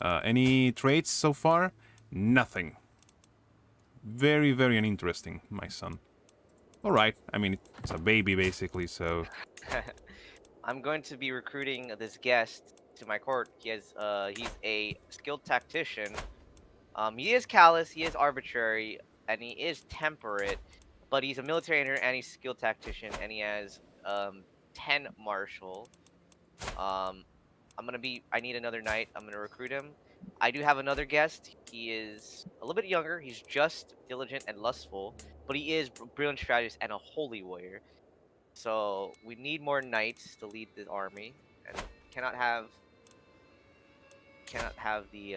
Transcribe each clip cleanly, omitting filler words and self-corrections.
Any traits so far? Nothing. Very, very uninteresting, my son. Alright, I mean, it's a baby basically, so... I'm going to be recruiting this guest to my court. He's a skilled tactician. He is callous, he is arbitrary, and he is temperate, but he's a military and he's a skilled tactician, and he has 10 martial. Um, I need another knight. I'm gonna recruit him. I do have another guest. He is a little bit younger. He's just diligent and lustful, but he is brilliant strategist and a holy warrior. So we need more knights to lead the army, and cannot have we cannot have the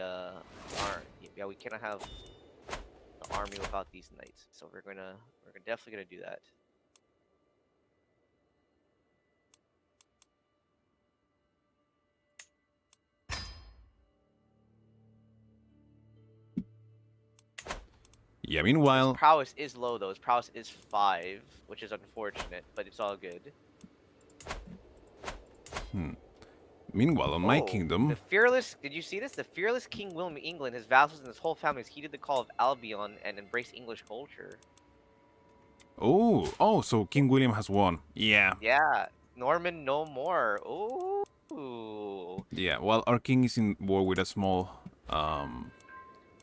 army without these knights. So we're definitely gonna do that. Yeah, His meanwhile... prowess is low though. His prowess is 5, which is unfortunate, but it's all good. Meanwhile, on my Oh, the kingdom... fearless. Did you see this? The fearless King William of England, his vassals, and his whole family has heeded the call of Albion and embraced English culture. Oh, so King William has won. Yeah. Yeah, Norman no more. Ooh. Yeah, well, our king is in war with a small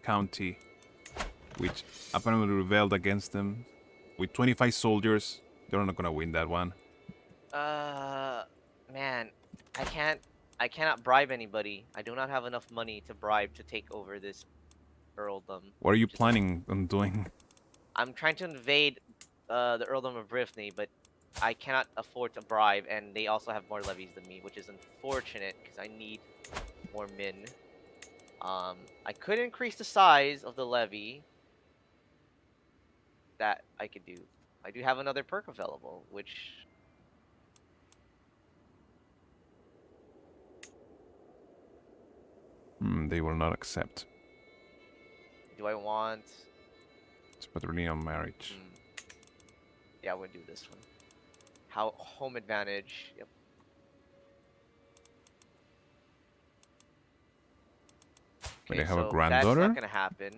county, which apparently rebelled against them. With 25 soldiers, they're not gonna win that one. Uh, man, I can't. I cannot bribe anybody. I do not have enough money to bribe to take over this earldom. What are you Just, planning on doing? I'm trying to invade the earldom of Brittany, but I cannot afford to bribe, and they also have more levies than me, which is unfortunate because I need more men. I could increase the size of the levy. That I could do. I do have another perk available, which They will not accept. do I want? It's patrilineal marriage. Yeah, I'm gonna do this one. How home advantage? Yep. But Okay, they have a so that's not granddaughter? gonna happen.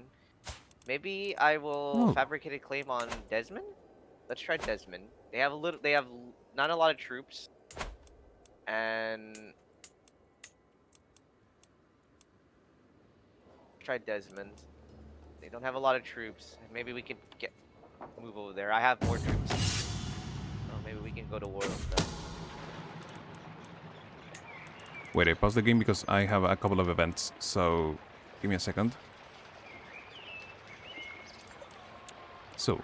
Maybe I will Oh, fabricate a claim on Desmond. Let's try Desmond. They have a little. They have not a lot of troops, and try Desmond. They don't have a lot of troops. Maybe we can move over there. I have more troops. Oh, maybe we can go to war with them. wait, I paused the game because I have a couple of events, so give me a second. So,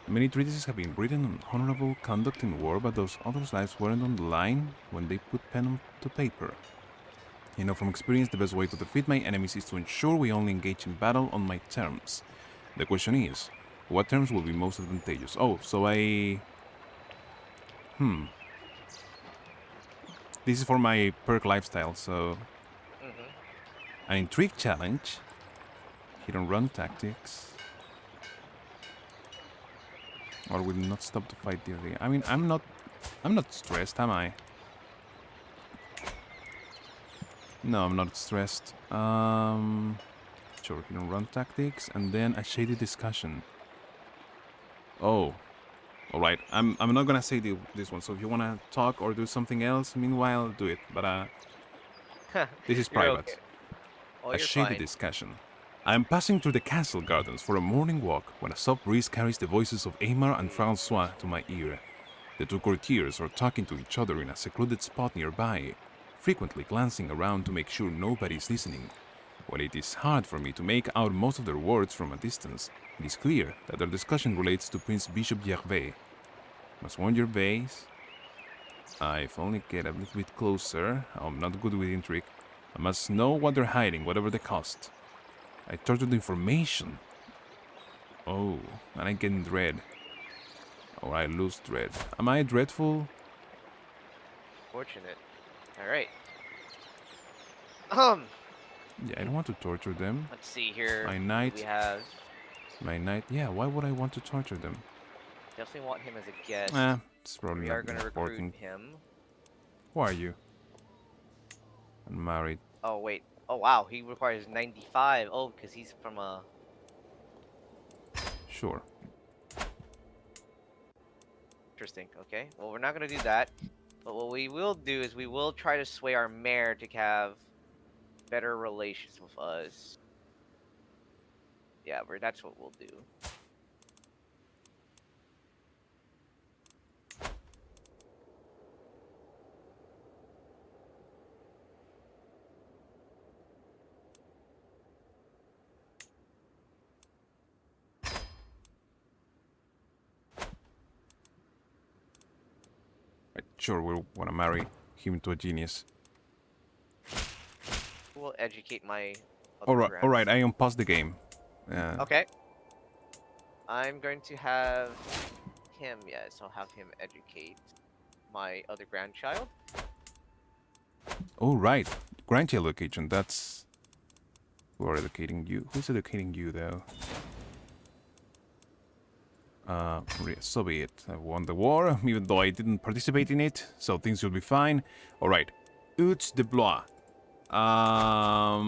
many treatises have been written on honorable conduct in war, but those others' lives weren't on the line when they put pen to paper. I know from experience the best way to defeat my enemies is to ensure we only engage in battle on my terms. The question is, what terms will be most advantageous? Oh, so I... This is for my perk lifestyle, so... Mm-hmm. An intrigue challenge. Hit and run tactics. Or will not stop the fight dearly. I mean, I'm not stressed, am I? No, I'm not stressed. Sure, hit and run tactics, and then a shady discussion. Oh, all right. I'm not gonna say this one. So if you wanna talk or do something else, meanwhile, do it. But this is You're private. okay. Oh, A you're shady fine. discussion. I am passing through the castle gardens for a morning walk when a soft breeze carries the voices of Aymar and Francois to my ear. The two courtiers are talking to each other in a secluded spot nearby, frequently glancing around to make sure nobody is listening. While it is hard for me to make out most of their words from a distance, it is clear that their discussion relates to Prince Bishop Gervais. Must warn your base. If only get a little bit closer. I'm not good with intrigue. I must know what they're hiding, whatever the cost. I tortured information. Oh, and I get dread. Or I lose dread. Am I dreadful? Fortunate. All right. Um. Yeah, I don't want to torture them. Let's see here. My Who do we knight. have? My knight. Yeah, why would I want to torture them? Definitely want him as a guest. It's probably We not are gonna recruit important. him. Who are you? Unmarried. Oh wait. Oh wow, he requires 95. Oh, because he's from a. Sure. Interesting. Okay. Well, we're not gonna do that. But what we will do is we will try to sway our mayor to have better relations with us. Yeah, that's what we'll do. Right, sure, we want to marry him to a genius. We'll educate my other All right, I grandson. unpause the game. Okay. I'm going to have him. Yes, I'll have him educate my other grandchild. All right, grandchild education. That's who are educating you. Who's educating you though? So be it. I won the war, even though I didn't participate in it, so things will be fine. Alright. Uts de Blois. Yeah,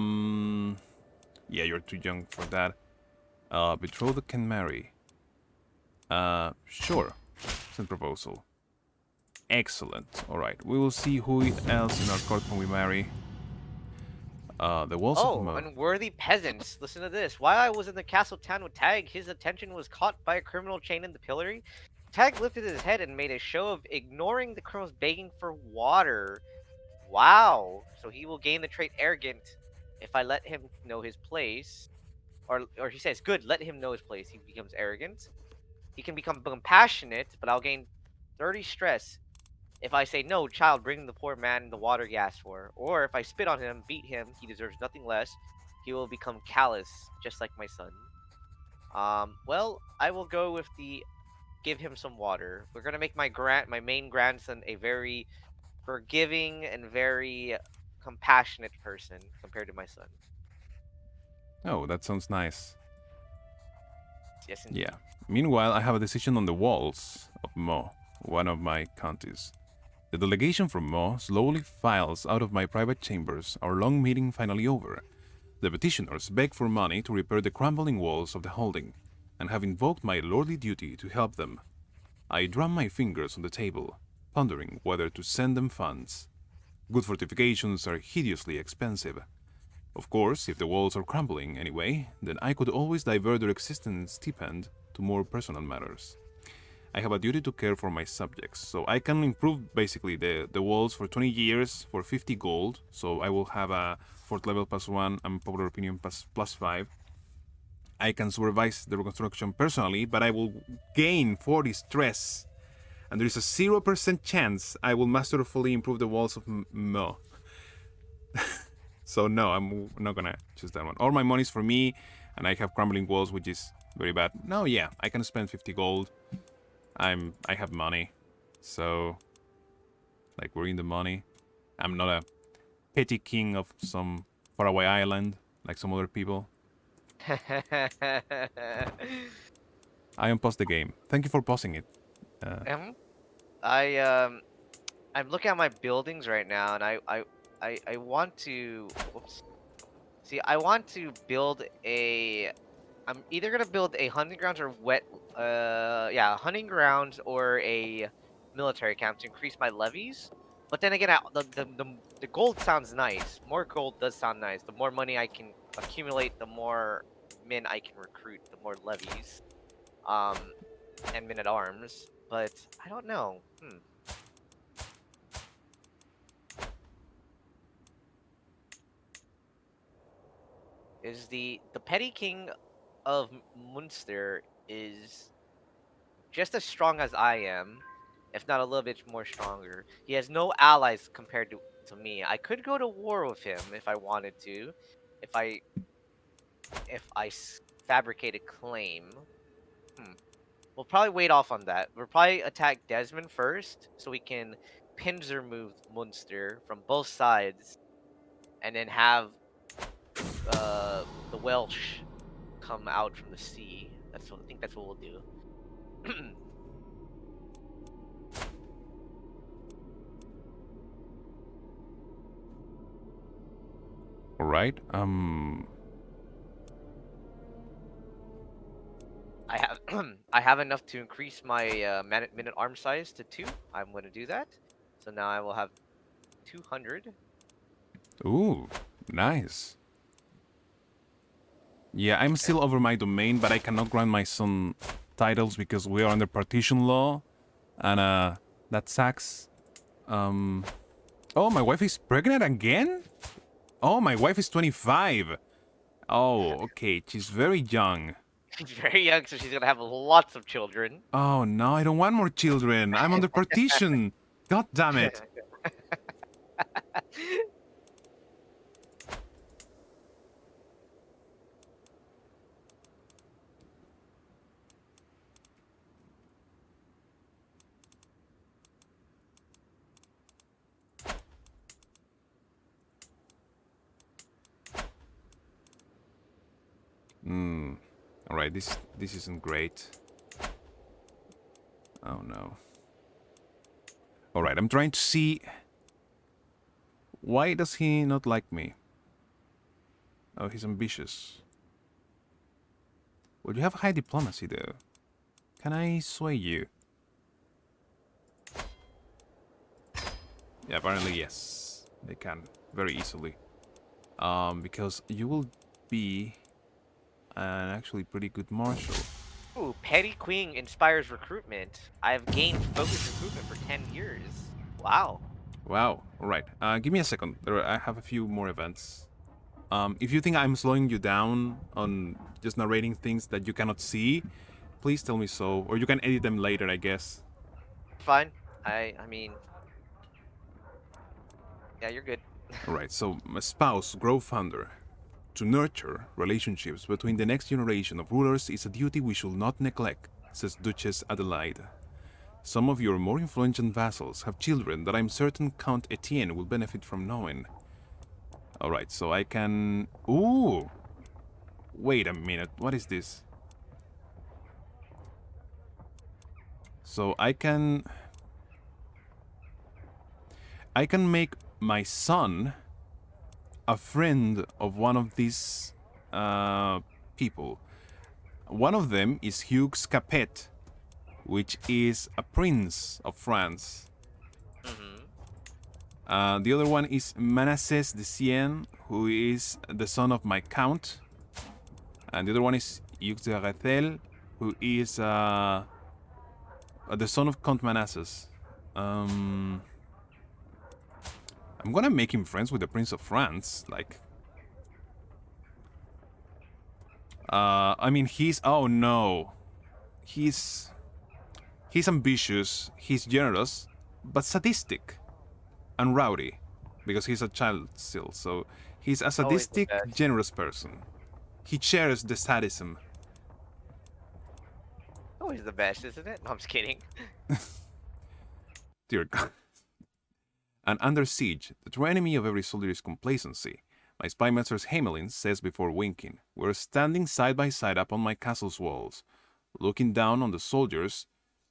you're too young for that. Betrothed can marry. Sure. Send proposal. Excellent. Alright, we will see who else in our court can we marry. The walls of Oh, Mo. unworthy peasants. Listen to this. While I was in the castle town with Tag, his attention was caught by a criminal chained in the pillory. Tag lifted his head and made a show of ignoring the criminals begging for water. Wow. So he will gain the trait arrogant if I let him know his place. Or he says, good, let him know his place. He becomes arrogant. He can become compassionate, but I'll gain 30 stress if I say, no, child, bring the poor man the water he asked for. Or if I spit on him, beat him, he deserves nothing less. He will become callous, just like my son. Well, I will go with the give him some water. We're gonna make my main grandson a very forgiving and very compassionate person compared to my son. Oh, that sounds nice. Yes, Yeah. indeed. Meanwhile, I have a decision on the walls of Mo, one of my counties. The delegation from Mo slowly files out of my private chambers, our long meeting finally over. The petitioners beg for money to repair the crumbling walls of the holding, and have invoked my lordly duty to help them. I drum my fingers on the table, pondering whether to send them funds. Good fortifications are hideously expensive. Of course, if the walls are crumbling anyway, then I could always divert their existence stipend to more personal matters. I have a duty to care for my subjects, so I can improve basically the walls for 20 years for 50 gold, so I will have a 4th level +1 and popular opinion +5. I can supervise the reconstruction personally, but I will gain 40 stress, and there is a 0% chance I will masterfully improve the walls of Mo. So no, I'm not gonna choose that one. All my money's for me, and I have crumbling walls, which is very bad. No, yeah, I can spend 50 gold. I have money, so like we're in the money. I'm not a petty king of some faraway island like some other people. I unpause the game. Thank you for pausing it. um, I I'm looking at my buildings right now, and I want to. Whoops. See, I want to build a. I'm either gonna build a hunting grounds or yeah, hunting grounds or a military camp to increase my levies. But then again, the gold sounds nice. More gold does sound nice. The more money I can accumulate, the more men I can recruit, the more levies, um, and men at arms. But I don't know. Is the petty king of Munster is just as strong as I am, if not a little bit more stronger. He has no allies compared to me. I could go to war with him if I wanted to, if I fabricate a claim. Hmm. We'll probably wait off on that. We'll probably attack Desmond first, so we can pincer move Munster from both sides, and then have the Welsh come out from the sea. I think that's what we'll do. All right. I have I have enough to increase my minute arm size to 2. I'm going to do that. So now I will have 200. Ooh, nice. Yeah, I'm still over my domain, but I cannot grant my son titles because we are under partition law, and that sucks. Oh, my wife is pregnant again? Oh, my wife is 25. Oh, okay, she's very young. She's very young, so she's going to have lots of children. Oh no, I don't want more children. I'm under partition. God damn it. All right, this isn't great. Oh no. All right, I'm trying to see why does he not like me? Oh, he's ambitious. Well, you have high diplomacy though. Can I sway you? Yeah, apparently yes. They can very easily. Because you will be an actually pretty good marshal. Ooh, Petty Queen inspires recruitment. I've gained focused recruitment for 10 years. Wow. Wow. All right. Give me a second. I have a few more events. If you think I'm slowing you down on just narrating things that you cannot see, please tell me so, or you can edit them later, I guess. Fine. I mean, yeah, you're good. All right. So, spouse, grow founder. To nurture relationships between the next generation of rulers is a duty we should not neglect, says Duchess Adelaide. Some of your more influential vassals have children that I'm certain Count Etienne will benefit from knowing. Alright, so I can... Ooh! Wait a minute, what is this? So I can... I can make my son a friend of one of these people. One of them is Hugh Capet, which is a prince of France. Mm-hmm. The other one is Manassés de Sienne, who is the son of my count. And the other one is Hugh de Rethel, who is the son of Count Manassas. I'm gonna make him friends with the Prince of France. Like, I mean, he's... Oh no. He's ambitious, he's generous, but sadistic and rowdy because he's a child still. So he's a Always the sadistic, best. generous person. He shares the sadism. Always the best, isn't it? No, I'm just kidding. Dear God. And under siege, the true enemy of every soldier is complacency. My spymaster's Hamelin says before winking. We're standing side by side upon my castle's walls, looking down on the soldiers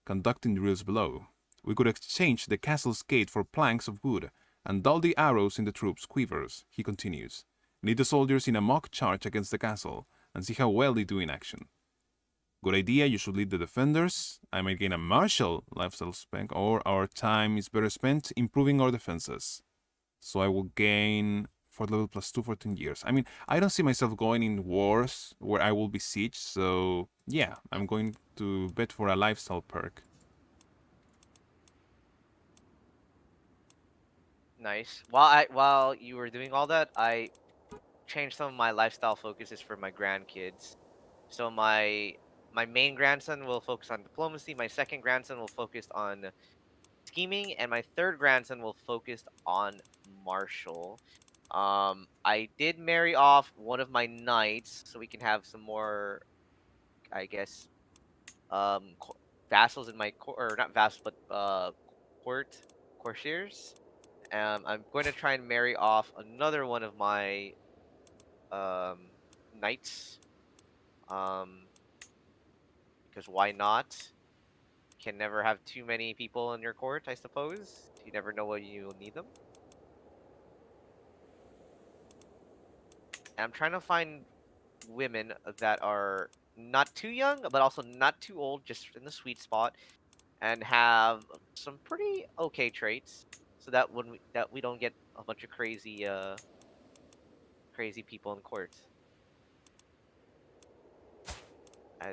conducting drills below. We could exchange the castle's gate for planks of wood and dull the arrows in the troops' quivers, he continues. Lead the soldiers in a mock charge against the castle and see how well they do in action. Good idea, you should lead the defenders. I might gain a martial lifestyle spec, or our time is better spent improving our defenses. So I will gain 4 level plus 2 for 10 years. I mean, I don't see myself going in wars where I will be sieged, so yeah, I'm going to bet for a lifestyle perk. Nice. While you were doing all that, I changed some of my lifestyle focuses for my grandkids. So my main grandson will focus on diplomacy, my second grandson will focus on scheming, and my third grandson will focus on martial. I did marry off one of my knights so we can have some more, I guess, vassals in my court, or not vassals, but court courtiers. I'm going to try and marry off another one of my um knights. Um, because why not? Can never have too many people in your court, I suppose. You never know when you'll need them. And I'm trying to find women that are not too young, but also not too old, just in the sweet spot, and have some pretty okay traits, so that we don't get a bunch of crazy people in court. I,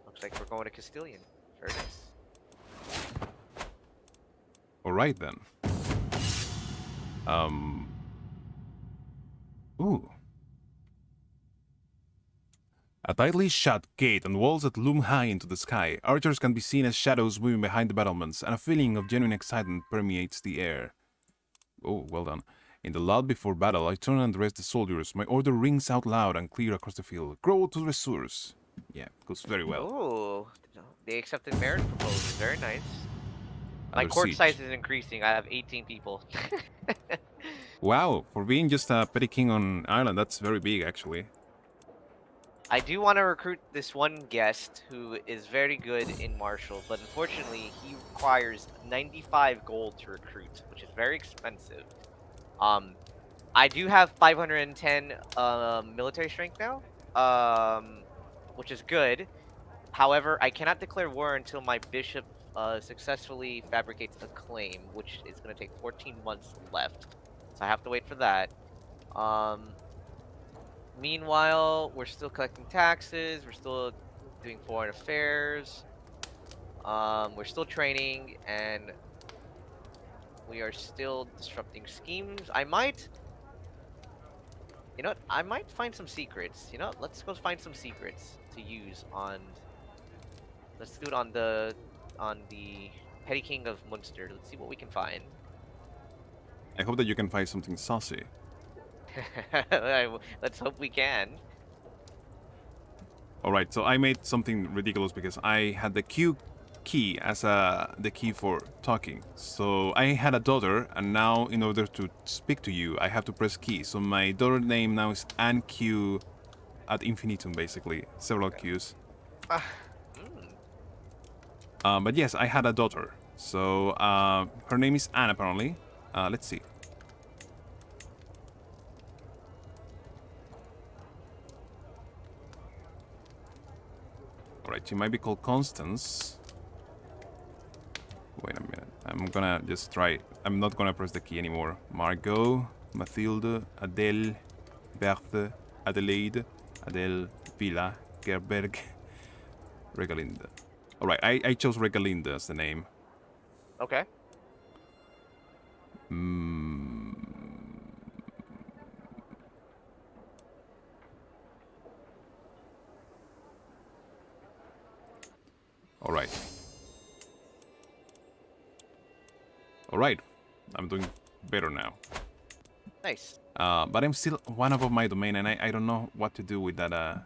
looks like we're going to Castilian. Very nice. All right then. Um. Ooh. A tightly shut gate and walls that loom high into the sky. Archers can be seen as shadows moving behind the battlements, and a feeling of genuine excitement permeates the air. Oh, well done. In the lull before battle, I turn and address the soldiers. My order rings out loud and clear across the field. Grow to resource. Yeah, goes very well. Oh, they accepted marriage proposals. Very nice. My Under court size siege. is increasing. I have 18 people. Wow, for being just a petty king on Ireland, that's very big actually. I do want to recruit this one guest who is very good in martial, but unfortunately, he requires 95 gold to recruit, which is very expensive. Um, I do have 510 military strength now, which is good. However, I cannot declare war until my bishop successfully fabricates a claim, which is going to take 14 months left. So I have to wait for that. Um, Meanwhile, we're still collecting taxes. We're still doing foreign affairs. We're still training, and we are still disrupting schemes. You know what? I might find some secrets. You know, let's go find some secrets to use on. Let's do it on the Petty King of Munster. Let's see what we can find. I hope that you can find something saucy. Let's hope we can. Alright, so I made something ridiculous because I had the Q key as the key for talking. So I had a daughter, and now in order to speak to you, I have to press key. So my daughter name now is Ann Q ad infinitum, basically. Several Qs. Mm, But yes, I had a daughter. So her name is Anne, apparently. Let's see. Alright, she might be called Constance. Wait a minute. I'm gonna just try. I'm not gonna press the key anymore. Margot, Mathilde, Adele, Berthe, Adelaide, Adele, Villa, Gerberg, Regalinde. Alright, I chose Regalinde as the name. okay. Mm. Alright. Alright. I'm doing better now. Nice. But I'm still one above my domain, and I don't know what to do with that.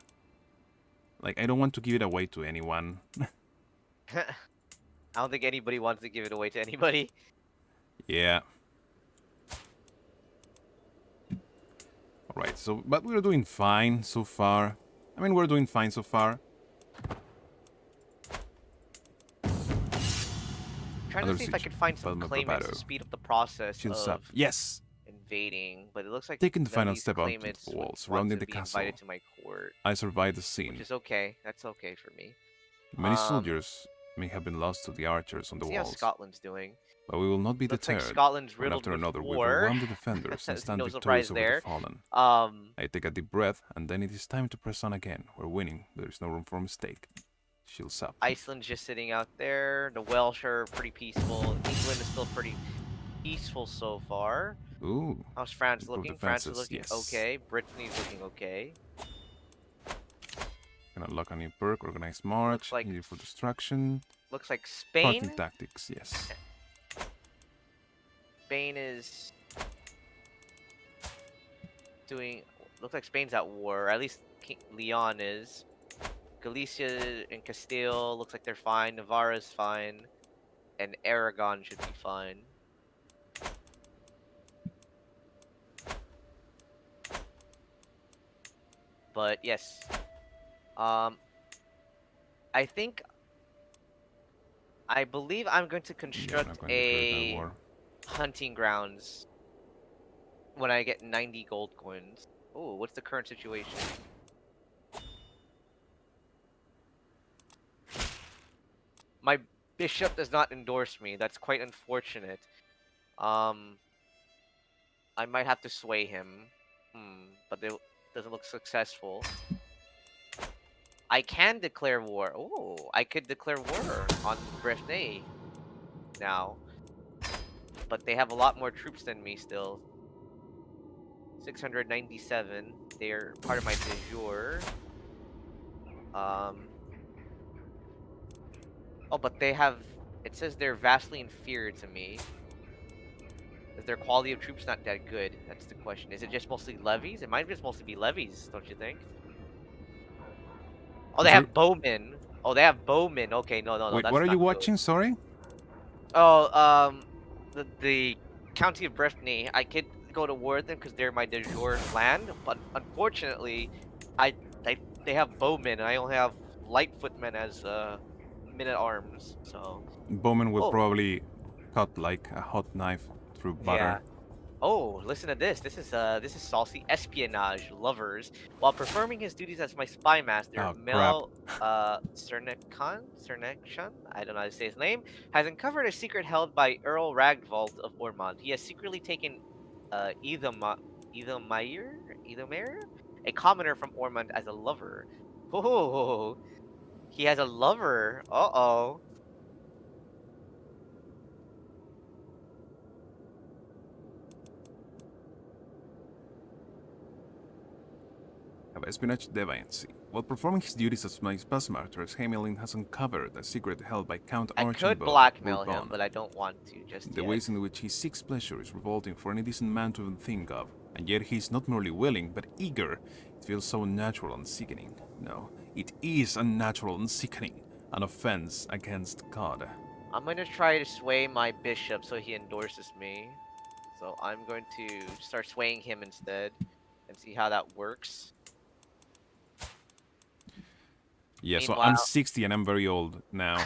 Like, I don't want to give it away to anyone. I don't think anybody wants to give it away to anybody. Yeah. Alright, so, but we're doing fine so far. I mean, we're doing fine so far. Trying to see if I could find some claimants to speed up the process of Yes! invading, but it looks like Taking the none of final these step onto claimants the would wall, want surrounding to the be castle. invited to my court, I survived the which scene. is okay. That's okay for me. Many soldiers may have been lost to the archers on the See how walls, Scotland's doing. but we will not be Looks like deterred. Scotland's One riddled after with another, we war. overwhelm the defenders and stand No victorious surprise over the there. fallen. Um, I take a deep breath, and then it is time to press on again. We're winning. There is no room for mistake. Shields up. Iceland's just sitting out there. The Welsh are pretty peaceful. England is still pretty peaceful so far. Ooh. How's France Improved looking? France is defenses, looking yes. okay. Brittany's looking okay. Can unlock a new perk, organized march, like needed for destruction. Looks like Parting Spain. tactics, yes. Spain is doing. Looks like Spain's at war. Or at least Leon is. Galicia and Castile looks like they're fine. Navarra's fine, and Aragon should be fine. But yes, I think I believe I'm going to construct a hunting grounds when I get 90 gold coins. Oh, what's the current situation? My bishop does not endorse me. That's quite unfortunate. Um, I might have to sway him. But it doesn't look successful. I can declare war. Oh, I could declare war on Brefney now. But they have a lot more troops than me still. 697. They're part of my de jure. Um. Oh, but they have. It says they're vastly inferior to me. Is their quality of troops not that good? That's the question. Is it just mostly levies? It might just mostly be levies, don't you think? Oh, I'm they sorry. have bowmen. Oh, they have bowmen. Okay, no, no, no, Wait, what that's are you not good. watching? Sorry. Oh, the county of Breffni. I could go to war with them because they're my de jure land, but unfortunately, I, they have bowmen, and I only have light footmen as men at arms. So, Bowman will oh probably cut like a hot knife through butter. yeah. Oh, listen to this. This is saucy espionage lovers. While performing his duties as my spy master, Oh crap. Mel Cernection, I don't know how to say his name, has uncovered a secret held by Earl Ragvald of Ormond. He has secretly taken Edelmeyer, Edelmeyer, a commoner from Ormond as a lover. Oh, he has a lover. Uh-oh. Have espionage deviancy. While performing his duties as my spasmaster, Hamelin has uncovered a secret held by Count I could Archambault of blackmail him, Bourbon. but I don't want to just The yet. ways in which he seeks pleasure is revolting for any decent man to even think of, and yet he is not merely willing, but eager. It feels so unnatural and sickening. No, it is unnatural and sickening. An offense against God. I'm gonna try to sway my bishop so he endorses me. So I'm going to start swaying him instead and see how that works. Yeah, so I'm Meanwhile, 60 and I'm very old now.